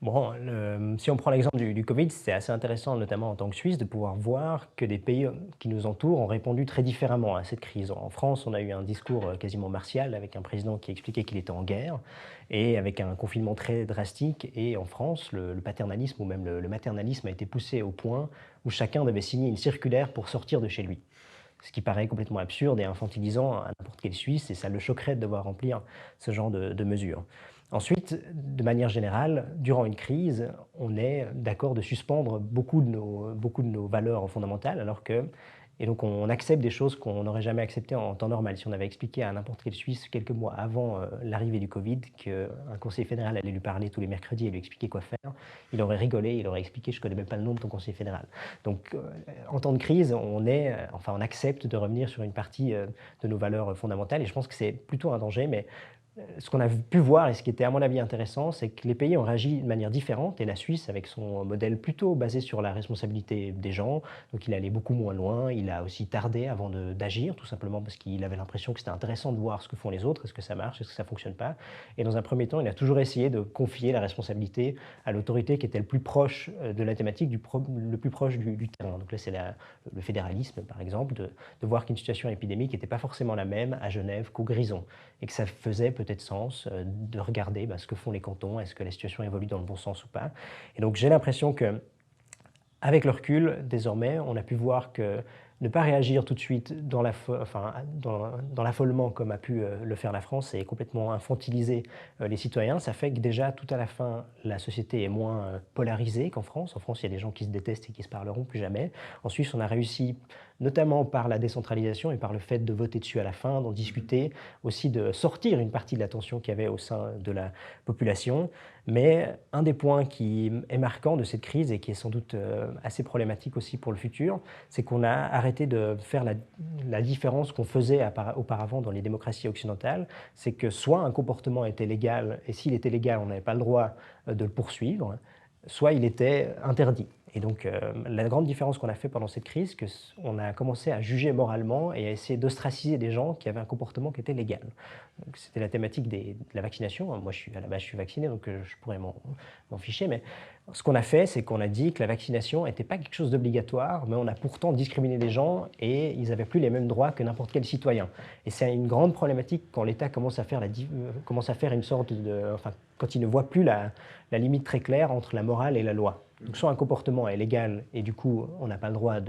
Bon, si on prend l'exemple du Covid, c'est assez intéressant, notamment en tant que Suisse, de pouvoir voir que des pays qui nous entourent ont répondu très différemment à cette crise. En France, on a eu un discours quasiment martial avec un président qui expliquait qu'il était en guerre et avec un confinement très drastique. Et en France, le paternalisme ou même le maternalisme a été poussé au point où chacun devait signer une circulaire pour sortir de chez lui. Ce qui paraît complètement absurde et infantilisant à n'importe quel Suisse, et ça le choquerait de devoir remplir ce genre de mesures. Ensuite, de manière générale, durant une crise, on est d'accord de suspendre beaucoup de nos valeurs fondamentales, alors que, et donc on accepte des choses qu'on n'aurait jamais acceptées en temps normal. Si on avait expliqué à n'importe quel Suisse quelques mois avant l'arrivée du Covid qu'un conseiller fédéral allait lui parler tous les mercredis et lui expliquer quoi faire, il aurait rigolé, il aurait expliqué je ne connais même pas le nom de ton conseiller fédéral. Donc en temps de crise, on accepte de revenir sur une partie de nos valeurs fondamentales et je pense que c'est plutôt un danger, mais ce qu'on a pu voir et ce qui était à mon avis intéressant, c'est que les pays ont réagi de manière différente et la Suisse, avec son modèle plutôt basé sur la responsabilité des gens, donc il allait beaucoup moins loin, il a aussi tardé avant d'agir, tout simplement parce qu'il avait l'impression que c'était intéressant de voir ce que font les autres, est-ce que ça marche, est-ce que ça ne fonctionne pas. Et dans un premier temps, il a toujours essayé de confier la responsabilité à l'autorité qui était le plus proche de la thématique, le plus proche du terrain. Donc là, c'est le fédéralisme, par exemple, de voir qu'une situation épidémique n'était pas forcément la même à Genève qu'au Grison et que ça faisait peut-être sens de regarder ce que font les cantons, est-ce que la situation évolue dans le bon sens ou pas. Et donc j'ai l'impression que avec le recul, désormais, on a pu voir que ne pas réagir tout de suite dans l'affolement comme a pu le faire la France et complètement infantiliser les citoyens, ça fait que déjà tout à la fin, la société est moins polarisée qu'en France. En France, il y a des gens qui se détestent et qui se parleront plus jamais. En Suisse, on a réussi, notamment par la décentralisation et par le fait de voter dessus à la fin, d'en discuter, aussi de sortir une partie de la tension qu'il y avait au sein de la population. Mais un des points qui est marquant de cette crise et qui est sans doute assez problématique aussi pour le futur, c'est qu'on a arrêté de faire la différence qu'on faisait auparavant dans les démocraties occidentales. C'est que soit un comportement était légal, et s'il était légal, on n'avait pas le droit de le poursuivre, soit il était interdit. Et donc, la grande différence qu'on a fait pendant cette crise, c'est qu'on a commencé à juger moralement et à essayer d'ostraciser des gens qui avaient un comportement qui était légal. C'était la thématique de la vaccination. Moi, à la base, je suis vacciné, donc je pourrais m'en ficher. Mais ce qu'on a fait, c'est qu'on a dit que la vaccination n'était pas quelque chose d'obligatoire, mais on a pourtant discriminé des gens et ils n'avaient plus les mêmes droits que n'importe quel citoyen. Et c'est une grande problématique quand l'État commence à faire une sorte de... Enfin, quand il ne voit plus la limite très claire entre la morale et la loi. Donc soit un comportement est légal et du coup on n'a pas le droit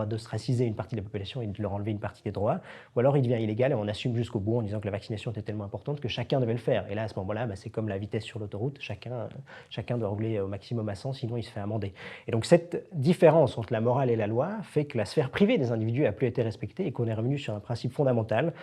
d'ostraciser une partie de la population et de leur enlever une partie des droits, ou alors il devient illégal et on assume jusqu'au bout en disant que la vaccination était tellement importante que chacun devait le faire. Et là à ce moment-là, c'est comme la vitesse sur l'autoroute, chacun doit rouler au maximum à 100, sinon il se fait amender. Et donc cette différence entre la morale et la loi fait que la sphère privée des individus n'a plus été respectée et qu'on est revenu sur un principe fondamental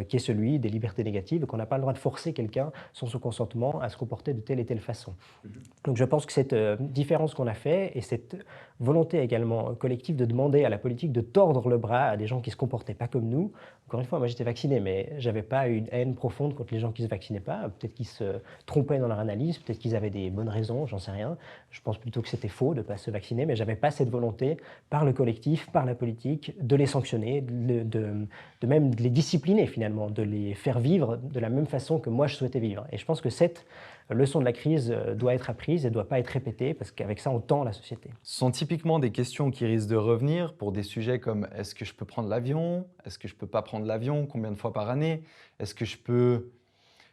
qui est celui des libertés négatives et qu'on n'a pas le droit de forcer quelqu'un sans son consentement à se comporter de telle et telle façon. Donc je pense que cette différence qu'on a fait et cette volonté également collective de demander à la politique de tordre le bras à des gens qui ne se comportaient pas comme nous. Encore une fois, moi j'étais vacciné, mais je n'avais pas une haine profonde contre les gens qui ne se vaccinaient pas. Peut-être qu'ils se trompaient dans leur analyse, peut-être qu'ils avaient des bonnes raisons, j'en sais rien. Je pense plutôt que c'était faux de ne pas se vacciner, mais je n'avais pas cette volonté par le collectif, par la politique, de les sanctionner, de même de les discipliner finalement, de les faire vivre de la même façon que moi je souhaitais vivre. Et je pense que cette leçon de la crise doit être apprise et ne doit pas être répétée parce qu'avec ça, on tend la société. Ce sont typiquement des questions qui risquent de revenir pour des sujets comme est-ce que je peux prendre l'avion? Est-ce que je ne peux pas prendre l'avion? Combien de fois par année? Est-ce que je peux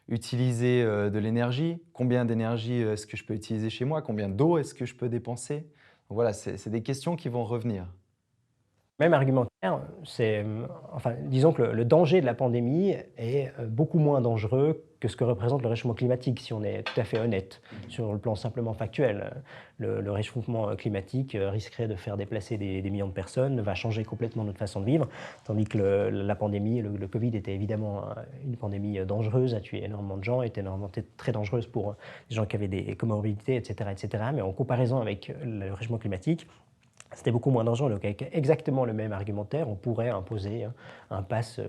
utiliser de l'énergie? Combien d'énergie est-ce que je peux utiliser chez moi? Combien d'eau est-ce que je peux dépenser? Donc voilà, c'est des questions qui vont revenir. Même argumentaire, enfin, disons que le danger de la pandémie est beaucoup moins dangereux que ce que représente le réchauffement climatique, si on est tout à fait honnête, sur le plan simplement factuel. Le réchauffement climatique risquerait de faire déplacer des millions de personnes, va changer complètement notre façon de vivre, tandis que la pandémie, le Covid était évidemment une pandémie dangereuse, a tué énormément de gens, était énormément très dangereuse pour les gens qui avaient des comorbidités, etc., etc. Mais en comparaison avec le réchauffement climatique, c'était beaucoup moins dangereux. Donc avec exactement le même argumentaire, on pourrait imposer un pass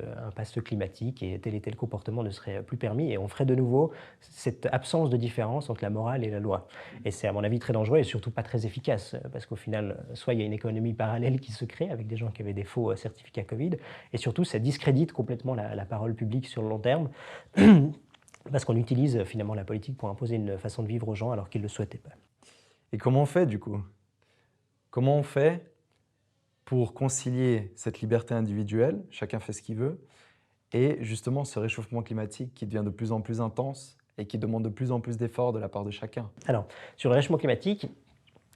climatique et tel comportement ne serait plus permis et on ferait de nouveau cette absence de différence entre la morale et la loi. Et c'est à mon avis très dangereux et surtout pas très efficace parce qu'au final, soit il y a une économie parallèle qui se crée avec des gens qui avaient des faux certificats Covid et surtout ça discrédite complètement la parole publique sur le long terme. parce qu'on utilise finalement la politique pour imposer une façon de vivre aux gens alors qu'ils ne le souhaitaient pas. Et comment on fait du coup? Comment on fait pour concilier cette liberté individuelle, chacun fait ce qu'il veut, et justement ce réchauffement climatique qui devient de plus en plus intense et qui demande de plus en plus d'efforts de la part de chacun? Alors, sur le réchauffement climatique,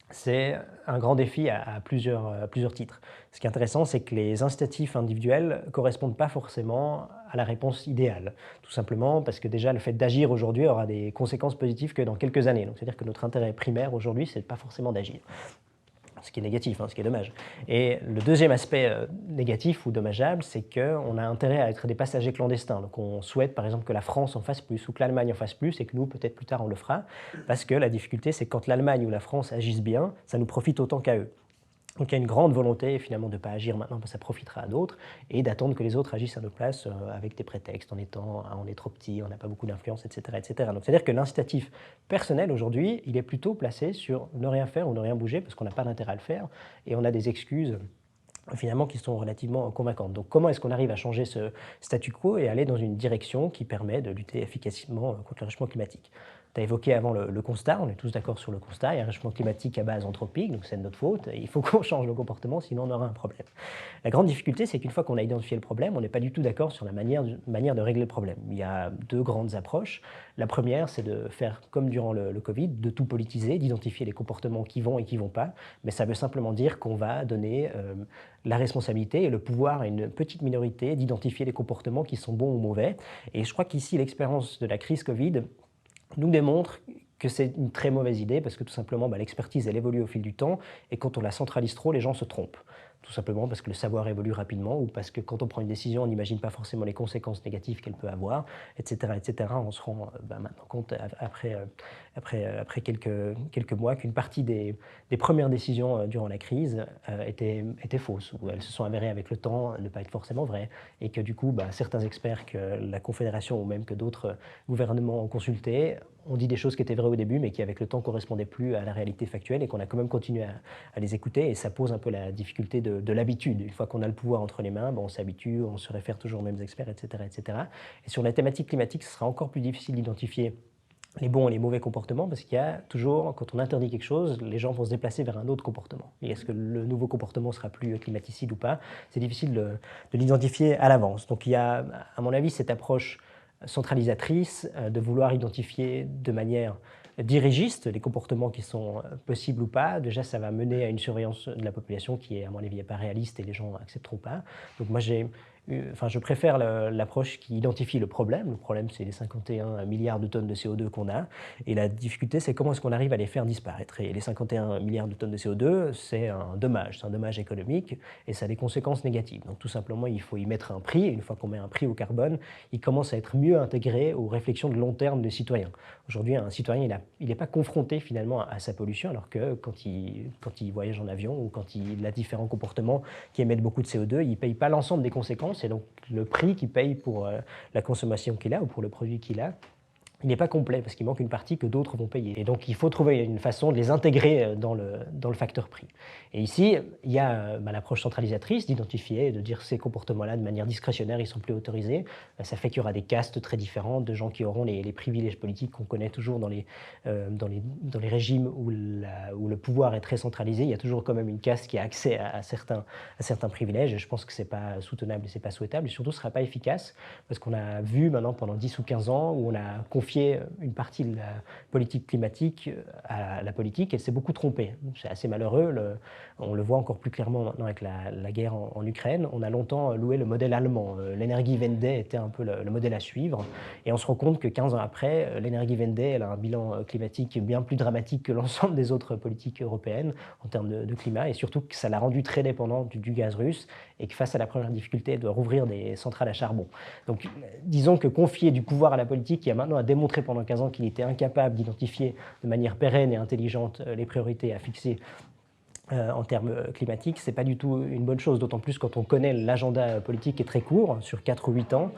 c'est un grand défi à plusieurs titres. Ce qui est intéressant, c'est que les incitatifs individuels ne correspondent pas forcément à la réponse idéale. Tout simplement parce que déjà, le fait d'agir aujourd'hui aura des conséquences positives que dans quelques années. Donc, c'est-à-dire que notre intérêt primaire aujourd'hui, c'est pas forcément d'agir. Ce qui est négatif, ce qui est dommage. Et le deuxième aspect négatif ou dommageable, c'est qu'on a intérêt à être des passagers clandestins. Donc on souhaite par exemple que la France en fasse plus ou que l'Allemagne en fasse plus et que nous, peut-être plus tard, on le fera. Parce que la difficulté, c'est que quand l'Allemagne ou la France agissent bien, ça nous profite autant qu'à eux. Donc il y a une grande volonté finalement de ne pas agir maintenant parce que ça profitera à d'autres et d'attendre que les autres agissent à notre place avec des prétextes en étant on est trop petit, on n'a pas beaucoup d'influence, etc., etc. Donc c'est-à-dire que l'incitatif personnel aujourd'hui, il est plutôt placé sur ne rien faire ou ne rien bouger parce qu'on n'a pas d'intérêt à le faire et on a des excuses finalement qui sont relativement convaincantes. Donc comment est-ce qu'on arrive à changer ce statu quo et aller dans une direction qui permet de lutter efficacement contre le réchauffement climatique? Tu as évoqué avant le constat, on est tous d'accord sur le constat, il y a un réchauffement climatique à base anthropique, donc c'est de notre faute, il faut qu'on change nos comportements, sinon on aura un problème. La grande difficulté, c'est qu'une fois qu'on a identifié le problème, on n'est pas du tout d'accord sur la manière de régler le problème. Il y a deux grandes approches. La première, c'est de faire comme durant le Covid, de tout politiser, d'identifier les comportements qui vont et qui ne vont pas, mais ça veut simplement dire qu'on va donner la responsabilité et le pouvoir à une petite minorité d'identifier les comportements qui sont bons ou mauvais. Et je crois qu'ici, l'expérience de la crise Covid nous démontre que c'est une très mauvaise idée parce que tout simplement, l'expertise, elle évolue au fil du temps et quand on la centralise trop, les gens se trompent. Tout simplement parce que le savoir évolue rapidement ou parce que quand on prend une décision, on n'imagine pas forcément les conséquences négatives qu'elle peut avoir, etc., etc. On se rend maintenant compte après quelques mois qu'une partie des premières décisions durant la crise étaient fausses ou elles se sont avérées avec le temps ne pas être forcément vraies et que du coup, certains experts que la Confédération ou même que d'autres gouvernements ont consultés ont dit des choses qui étaient vraies au début, mais qui avec le temps ne correspondaient plus à la réalité factuelle et qu'on a quand même continué à les écouter. Et ça pose un peu la difficulté de l'habitude. Une fois qu'on a le pouvoir entre les mains, on s'habitue, on se réfère toujours aux mêmes experts, etc., etc. Et sur la thématique climatique, ce sera encore plus difficile d'identifier les bons et les mauvais comportements, parce qu'il y a toujours, quand on interdit quelque chose, les gens vont se déplacer vers un autre comportement. Et est-ce que le nouveau comportement sera plus climaticide ou pas? C'est difficile de l'identifier à l'avance. Donc il y a, à mon avis, cette approche centralisatrice, de vouloir identifier de manière dirigiste les comportements qui sont possibles ou pas. Déjà, ça va mener à une surveillance de la population qui est, à mon avis, pas réaliste et les gens n'accepteront pas. Donc moi, je préfère l'approche qui identifie le problème. Le problème, c'est les 51 milliards de tonnes de CO2 qu'on a. Et la difficulté, c'est comment est-ce qu'on arrive à les faire disparaître. Et les 51 milliards de tonnes de CO2, c'est un dommage économique et ça a des conséquences négatives. Donc tout simplement, il faut y mettre un prix. Et une fois qu'on met un prix au carbone, il commence à être mieux intégré aux réflexions de long terme des citoyens. Aujourd'hui, un citoyen, il n'est pas confronté finalement à sa pollution, alors que quand il voyage en avion ou quand il a différents comportements qui émettent beaucoup de CO2, il ne paye pas l'ensemble des conséquences. Et donc le prix qu'il paye pour la consommation qu'il a ou pour le produit qu'il a, il n'est pas complet parce qu'il manque une partie que d'autres vont payer. Et donc il faut trouver une façon de les intégrer dans le facteur prix. Et ici, il y a l'approche centralisatrice d'identifier, de dire ces comportements-là de manière discrétionnaire, ils ne sont plus autorisés. Ça fait qu'il y aura des castes très différentes de gens qui auront les privilèges politiques qu'on connaît toujours dans les régimes où le pouvoir est très centralisé. Il y a toujours quand même une caste qui a accès à certains privilèges. Et je pense que ce n'est pas soutenable et ce n'est pas souhaitable. Et surtout, ce ne sera pas efficace parce qu'on a vu maintenant pendant 10 ou 15 ans où on a confié une partie de la politique climatique à la politique et s'est beaucoup trompé. C'est assez malheureux. On le voit encore plus clairement maintenant avec la guerre en Ukraine. On a longtemps loué le modèle allemand. L'Energiewende était un peu le modèle à suivre. Et on se rend compte que 15 ans après, l'Energiewende, elle a un bilan climatique bien plus dramatique que l'ensemble des autres politiques européennes en termes de climat. Et surtout que ça l'a rendu très dépendante du gaz russe et que face à la première difficulté, elle doit rouvrir des centrales à charbon. Donc disons que confier du pouvoir à la politique qui a maintenant démontré pendant 15 ans qu'il était incapable d'identifier de manière pérenne et intelligente les priorités à fixer en termes climatiques, ce n'est pas du tout une bonne chose, d'autant plus quand on connaît l'agenda politique qui est très court, sur 4 ou 8 ans.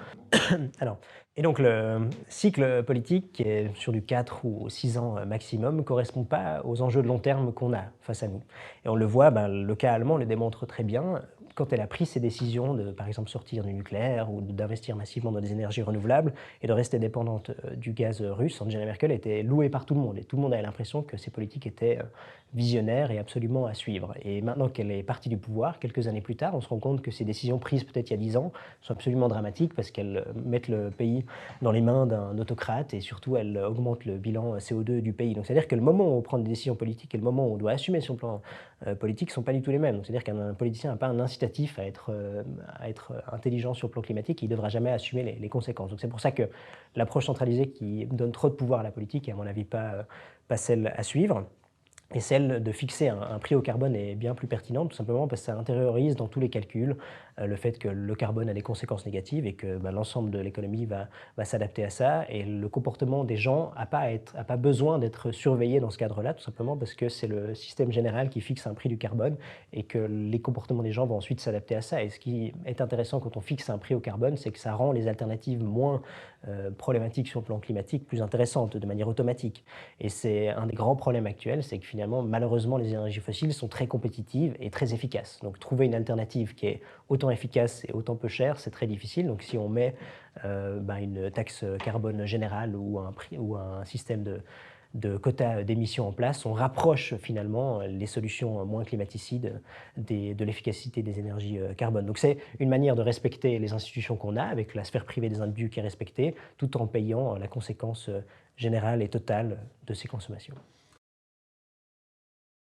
Et donc le cycle politique, qui est sur du 4 ou 6 ans maximum, ne correspond pas aux enjeux de long terme qu'on a face à nous. Et on le voit, le cas allemand le démontre très bien. quand elle a pris ces décisions de, par exemple, sortir du nucléaire ou d'investir massivement dans des énergies renouvelables et de rester dépendante du gaz russe, Angela Merkel était louée par tout le monde et tout le monde avait l'impression que ces politiques étaient visionnaires et absolument à suivre. Et maintenant qu'elle est partie du pouvoir, quelques années plus tard, on se rend compte que ces décisions prises peut-être il y a 10 ans sont absolument dramatiques parce qu'elles mettent le pays dans les mains d'un autocrate et surtout elles augmentent le bilan CO2 du pays. Donc c'est-à-dire que le moment où on prend des décisions politiques et le moment où on doit assumer son plan politique ne sont pas du tout les mêmes. Donc c'est-à-dire qu'un politicien n'a pas un incitatif à être intelligent sur le plan climatique, il ne devra jamais assumer les conséquences. Donc c'est pour ça que l'approche centralisée qui donne trop de pouvoir à la politique est à mon avis pas celle à suivre. Et celle de fixer un prix au carbone est bien plus pertinente, tout simplement parce que ça intériorise dans tous les calculs le fait que le carbone a des conséquences négatives et que l'ensemble de l'économie va s'adapter à ça. Et le comportement des gens n'a pas besoin d'être surveillé dans ce cadre-là, tout simplement parce que c'est le système général qui fixe un prix du carbone et que les comportements des gens vont ensuite s'adapter à ça. Et ce qui est intéressant quand on fixe un prix au carbone, c'est que ça rend les alternatives moins problématiques sur le plan climatique, plus intéressantes de manière automatique. Et c'est un des grands problèmes actuels, c'est que finalement, malheureusement, les énergies fossiles sont très compétitives et très efficaces. Donc trouver une alternative qui est autant efficace et autant peu chère, c'est très difficile. Donc si on met une taxe carbone générale ou un prix ou un système de quotas d'émissions en place, on rapproche finalement les solutions moins climaticides de l'efficacité des énergies carbone. Donc c'est une manière de respecter les institutions qu'on a, avec la sphère privée des individus qui est respectée, tout en payant la conséquence générale et totale de ces consommations.